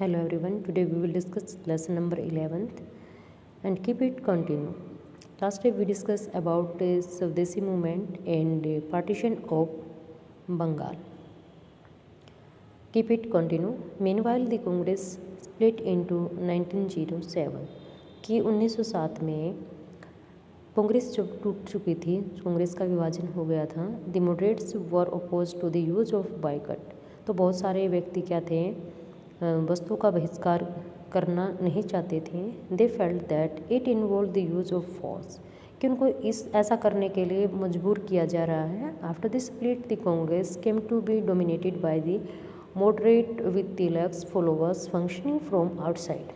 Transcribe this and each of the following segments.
Hello everyone, today we will discuss lesson number 11th and keep it continue. Last time we discussed about Swadeshi movement and partition of Bengal. Keep it continue. Meanwhile, the Congress split into 1907 कि 1907 में कांग्रेस जब टूट चुकी थी, कांग्रेस का विभाजन हो गया था. The moderates were oppose to the use of boycott. तो बहुत सारे व्यक्ति क्या थे, वस्तुओं का बहिष्कार करना नहीं चाहते थे. They felt that it involve the use of force, कि उनको ऐसा करने के लिए मजबूर किया जा रहा है. After the split the Congress came to be dominated by the moderate with Tilak's followers functioning from outside.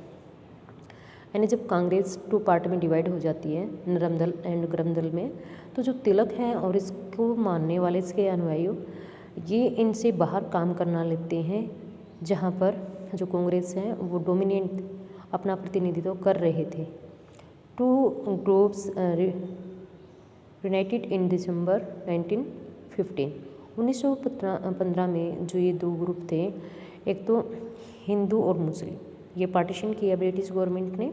यानी जब कांग्रेस टू पार्ट में डिवाइड हो जाती है, नरम दल एंड गरम दल में, तो जो तिलक हैं और इसको मानने वाले इसके अनुयायी, ये इनसे बाहर काम करना लेते हैं, जहाँ पर जो कांग्रेस है वो डोमिनेंट अपना प्रतिनिधित्व कर रहे थे. टू ग्रुप्स यूनाइटेड इन दिसंबर 1915. 1915 में जो ये दो ग्रुप थे, एक तो हिंदू और मुस्लिम, ये पार्टीशन किया ब्रिटिश गवर्नमेंट ने.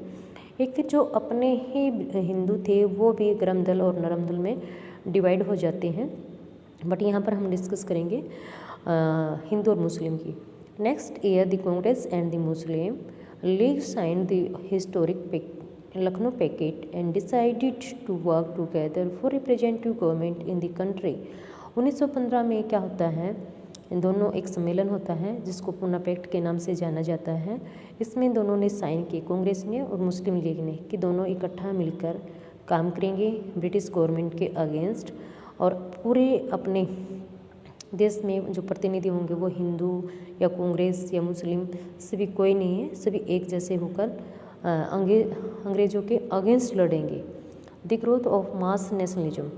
एक फिर जो अपने ही हिंदू थे वो भी गरम दल और नरम दल में डिवाइड हो जाते हैं, बट यहाँ पर हम डिस्कस करेंगे हिंदू और मुस्लिम की. Next year the Congress and the Muslim League sign the historic Lucknow pact and decided to work together for representative government in the country. 1915 में क्या होता है, इन दोनों एक सम्मेलन होता है जिसको पूना पैक्ट के नाम से जाना जाता है. इसमें दोनों ने साइन किए, कांग्रेस ने और मुस्लिम लीग ने, कि दोनों इकट्ठा मिलकर काम करेंगे ब्रिटिश गवर्नमेंट के अगेंस्ट. और पूरे अपने देश में जो प्रतिनिधि होंगे वो हिंदू या कांग्रेस या मुस्लिम सभी कोई नहीं है, सभी एक जैसे होकर अंग्रेज़ों के अगेंस्ट लड़ेंगे. The growth of mass nationalism.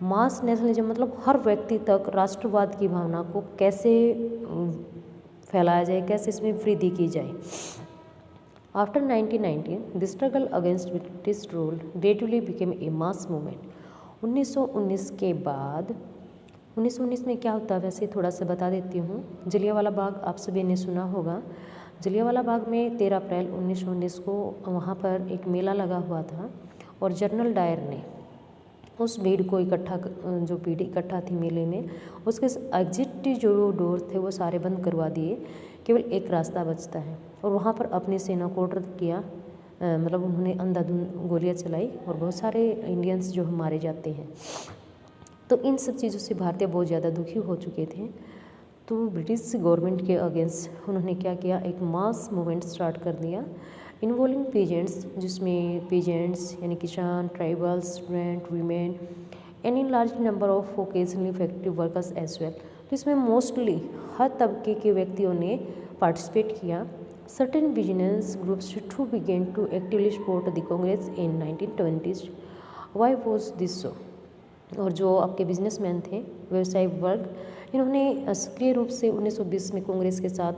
Mass nationalism मतलब हर व्यक्ति तक राष्ट्रवाद की भावना को कैसे फैलाया जाए, कैसे इसमें वृद्धि की जाए. After 1919 the struggle against British rule gradually became a mass movement. 1919 के बाद 1919 में क्या होता है, वैसे थोड़ा सा बता देती हूँ. जलियांवाला बाग आप सभी ने सुना होगा. जलियांवाला बाग में 13 अप्रैल 1919 को वहाँ पर एक मेला लगा हुआ था, और जनरल डायर ने उस भीड़ को जो भीड़ इकट्ठा थी मेले में, उसके एग्जिट जो डोर थे वो सारे बंद करवा दिए. केवल एक रास्ता बचता है, और वहाँ पर अपनी सेना को ऑर्डर किया, मतलब उन्होंने अंधाधुंध गोलियां चलाई और बहुत सारे इंडियंस जो मारे जाते हैं. तो इन सब चीज़ों से भारतीय बहुत ज़्यादा दुखी हो चुके थे. तो ब्रिटिश गवर्नमेंट के अगेंस्ट उन्होंने क्या किया, एक मास मूवमेंट स्टार्ट कर दिया इन्वॉल्विंग पीजेंट्स, जिसमें पीजेंट्स यानी किसान, tribals, student, women and in large number of vocationally factory workers as well. तो इसमें मोस्टली हर तबके के व्यक्तियों ने पार्टिसिपेट किया. Certain business groups to begin to actively support the Congress in 1920s. Why was this so. और जो आपके बिजनेसमैन थे, व्यवसायिक वर्ग, इन्होंने सक्रिय रूप से 1920 में कांग्रेस के साथ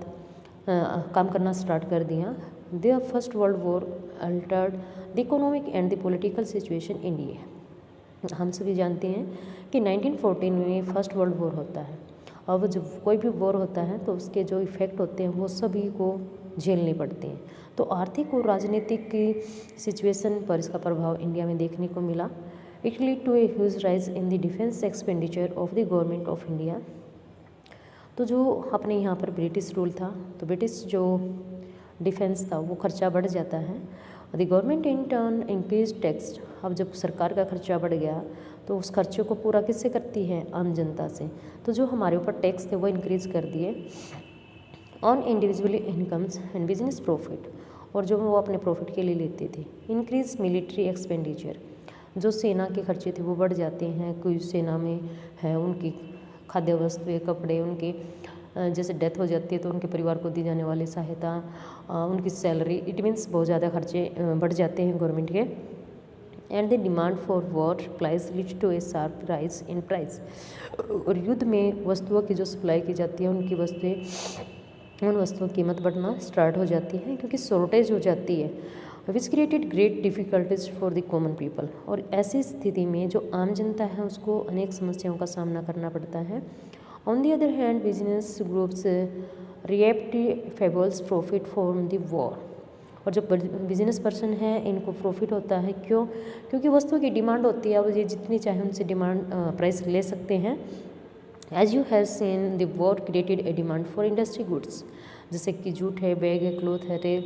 काम करना स्टार्ट कर दिया. The first world war Altered the economic and the political situation in India. हम सभी जानते हैं कि 1914 में फर्स्ट वर्ल्ड वॉर होता है. अब जब कोई भी वॉर होता है तो उसके जो इफ़ेक्ट होते हैं वो सभी को झेलने पड़ते हैं. तो आर्थिक और राजनीतिक की सिचुएशन पर इसका प्रभाव इंडिया में देखने को मिला. It lead to a huge rise in the defence expenditure of the government of India. तो जो अपने यहाँ पर ब्रिटिश रूल था, तो ब्रिटिश जो डिफेंस था वो खर्चा बढ़ जाता है. The government in turn increase tax. अब जब सरकार का खर्चा बढ़ गया तो उस खर्चे को पूरा किससे करती है, आम जनता से. तो जो हमारे ऊपर टैक्स थे वो इंक्रीज कर दिए on individual incomes and business profit, और जो वो अपने प्रॉफिट के लिए लेते थे. Increase military expenditure. जो सेना के खर्चे थे वो बढ़ जाते हैं. कोई सेना में है, उनकी खाद्य वस्तुएं, कपड़े, उनके जैसे डेथ हो जाती है तो उनके परिवार को दी जाने वाली सहायता, उनकी सैलरी, इट मीन्स बहुत ज़्यादा खर्चे बढ़ जाते हैं गवर्नमेंट के. And the demand for war supplies lead to a sharp rise in price. और युद्ध में वस्तुओं की जो सप्लाई की जाती है, उन वस्तुओं की कीमत बढ़ना स्टार्ट हो जाती है, क्योंकि शॉर्टेज हो जाती है. Which created great difficulties for the common people. और ऐसी स्थिति में जो आम जनता है उसको अनेक समस्याओं का सामना करना पड़ता है. On the other hand business groups reaped fabulous profit from the war. और जो बिजनेस पर्सन है इनको प्रॉफिट होता है, क्यों? क्योंकि वस्तुओं की डिमांड होती है, अब ये जितनी चाहे उनसे डिमांड प्राइस ले सकते हैं। As you have seen the war created a demand for industry goods, जैसे कि जूट है, बैग है, क्लोथ है,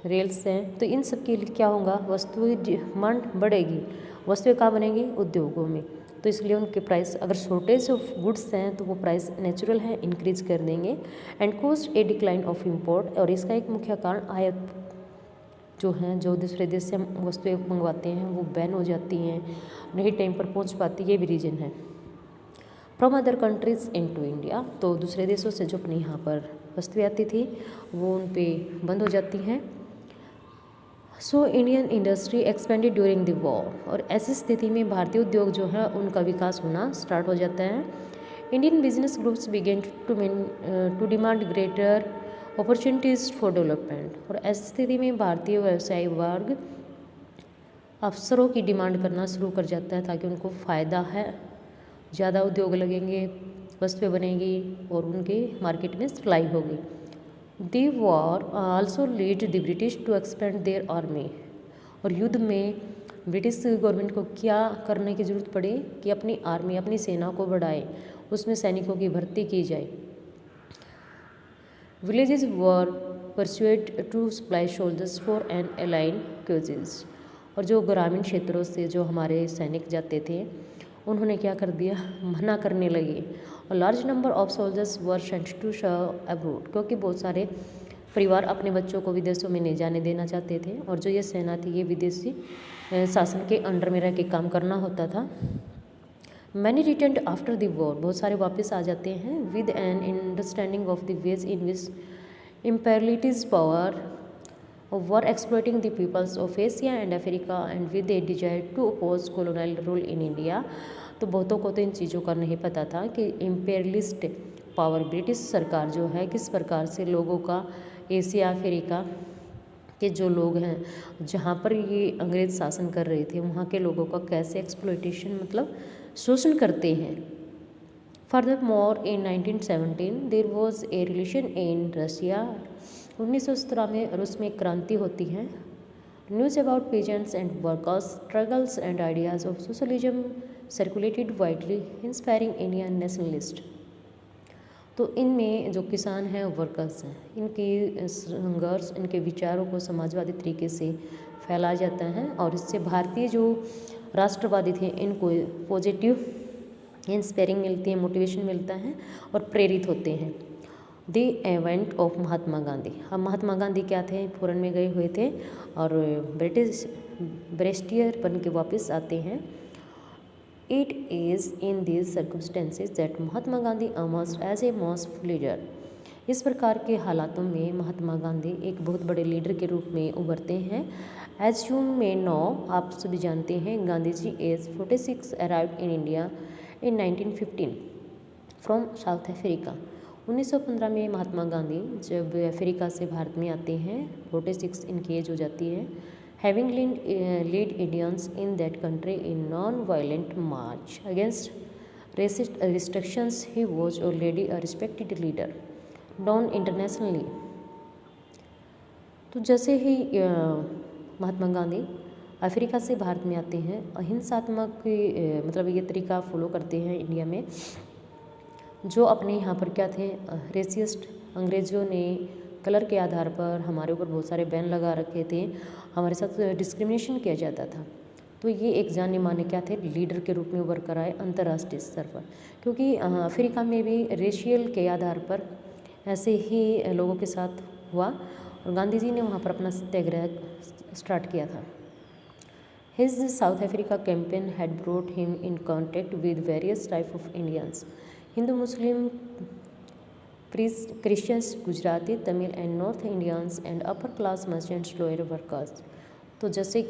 रेल्स हैं, तो इन सब के लिए क्या होगा, वस्तुओं की डिमांड बढ़ेगी। वस्तुएं कहाँ बनेंगी? उद्योगों में। तो इसलिए उनके प्राइस, अगर शॉर्टेज ऑफ गुड्स हैं तो वो प्राइस नेचुरल है इंक्रीज कर देंगे। And cost a decline of import, और इसका एक मुख्य कारण आयात जो हैं, जो दूसरे देश से हम वस्तुएं मंगवाते हैं वो बैन हो जाती हैं, नहीं टाइम पर पहुंच पाती, ये भी रीजन है। From other countries in to India, तो दूसरे देशों से जो अपने यहाँ पर वस्तुएं आती थी वो उन पर बंद हो जाती हैं। So Indian industry expanded during the war, और ऐसी स्थिति में भारतीय उद्योग जो है उनका विकास होना स्टार्ट हो जाता है। Indian business groups begin to demand greater opportunities for development, और ऐसी स्थिति में भारतीय व्यवसायी वर्ग अवसरों की डिमांड करना शुरू कर जाता है, ताकि उनको फ़ायदा है, ज़्यादा उद्योग लगेंगे, वस्तुएं बनेंगी और उनके मार्केट में सप्लाई होगी। The war also led the British to expand their army, और युद्ध में ब्रिटिश गवर्नमेंट को क्या करने की ज़रूरत पड़ी कि अपनी आर्मी, अपनी सेना को बढ़ाए, उसमें सैनिकों की भर्ती की जाए। Villages were persuade to supply soldiers for an alien causes, और जो ग्रामीण क्षेत्रों से जो हमारे सैनिक जाते थे उन्होंने क्या कर दिया, मना करने लगे। और large number of soldiers were sent to serve abroad, क्योंकि बहुत सारे परिवार अपने बच्चों को विदेशों में नहीं जाने देना चाहते थे, और जो ये सेना थी ये विदेशी शासन के अंडर में रह के काम करना होता था। Many returned after the war, बहुत सारे वापस आ जाते हैं with an understanding of the ways in which imperialist power were exploiting the peoples of Asia and Africa and with a desire to oppose colonial rule in India. तो बहुतों को तो इन चीज़ों का नहीं पता था कि इम्पेरियलिस्ट पावर, ब्रिटिश सरकार जो है किस प्रकार से लोगों का, एशिया अफ्रीका के जो लोग हैं जहाँ पर ये अंग्रेज शासन कर रहे थे वहाँ के लोगों का कैसे एक्सप्लॉइटेशन, मतलब शोषण करते हैं। Furthermore in 1917 there was a revolution in Russia, 1917 में रूस में क्रांति होती है। News about peasants and workers struggles and ideas of socialism circulated widely inspiring Indian nationalist. तो इनमें जो किसान हैं, वर्कर्स हैं, इनकी संघर्ष, इनके विचारों को समाजवादी तरीके से फैलाया जाता है, और इससे भारतीय जो राष्ट्रवादी थे इनको पॉजिटिव इंस्पायरिंग मिलती है, मोटिवेशन मिलता है और प्रेरित होते हैं। The event of Mahatma Gandhi, अब महात्मा गांधी क्या थे, फॉरेन में गए हुए थे और ब्रिटिश ब्रेस्टियर बन के वापस आते हैं। It is in these circumstances that Mahatma Gandhi emerged as a mass leader, इस प्रकार के हालातों में महात्मा गांधी एक बहुत बड़े लीडर के रूप में उभरते हैं। एज यू मे नो, आप सभी जानते हैं, Gandhi ji age 46 arrived in India in 1915 from South Africa. 1915 में महात्मा गांधी जब अफ्रीका से भारत में आते हैं, 46 इनकी एज हो जाती है। Having lead Indians in that country in non violent march against racist restrictions, he was already a respected leader known internationally. तो जैसे ही महात्मा गांधी अफ्रीका से भारत में आते हैं, अहिंसात्मक मतलब ये तरीका फॉलो करते हैं इंडिया में, जो अपने यहाँ पर क्या थे, रेसिस्ट, अंग्रेज़ों ने कलर के आधार पर हमारे ऊपर बहुत सारे बैन लगा रखे थे, हमारे साथ डिस्क्रिमिनेशन किया जाता था। तो ये एक जाने माने क्या थे, लीडर के रूप में उभर कर आए अंतर्राष्ट्रीय स्तर पर, क्योंकि अफ्रीका में भी रेशियल के आधार पर ऐसे ही लोगों के साथ हुआ और गांधी जी ने वहाँ पर अपना सत्याग्रह स्टार्ट किया था। His South Africa campaign had brought him in contact with various type of Indians, Hindu, Muslim, Christians, Gujarati, Tamil and North Indians and upper class merchants, lower workers। तो जैसे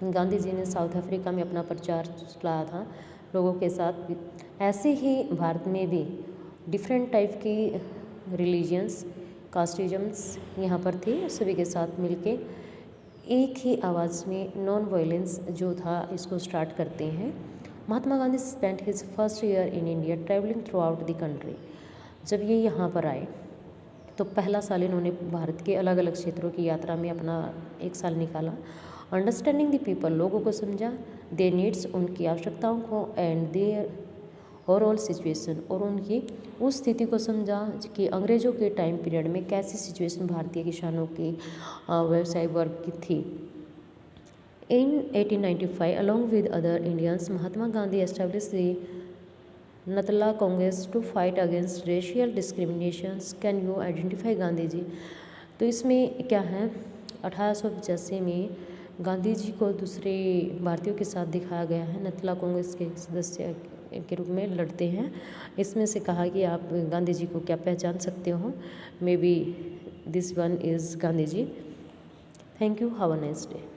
गांधी जी ने साउथ अफ्रीका में अपना प्रचार चलाया था लोगों के साथ, ऐसे ही भारत में भी डिफरेंट टाइप की रिलीजियंस, कास्टिज़म्स यहाँ पर थे, सभी के साथ मिलके एक ही आवाज़ में नॉन वायलेंस जो था इसको स्टार्ट करते हैं। Mahatma Gandhi spent his first year in India travelling throughout the country. जब ये यहाँ पर आए तो पहला साल इन्होंने भारत के अलग अलग क्षेत्रों की यात्रा में अपना 1 साल निकाला। अंडरस्टैंडिंग द पीपल, लोगों को समझा, देयर नीड्स, उनकी आवश्यकताओं को, एंड देयर ओवरऑल सिचुएशन, और उनकी उस स्थिति को समझा कि अंग्रेज़ों के टाइम पीरियड में कैसी सिचुएशन भारतीय किसानों की व्यवसाय वर्ग की थी। In 1895, along with other Indians, Mahatma Gandhi established the Natala Congress to fight against racial discriminations. Can you identify Gandhi ji? तो इसमें क्या है, 1885 में गांधी जी को दूसरे भारतीयों के साथ दिखाया गया है, नतला कांग्रेस के सदस्य के रूप में लड़ते हैं। इसमें से कहा कि आप गांधी जी को क्या पहचान सकते हो, maybe this one is Gandhi ji. Thank you, have a nice day.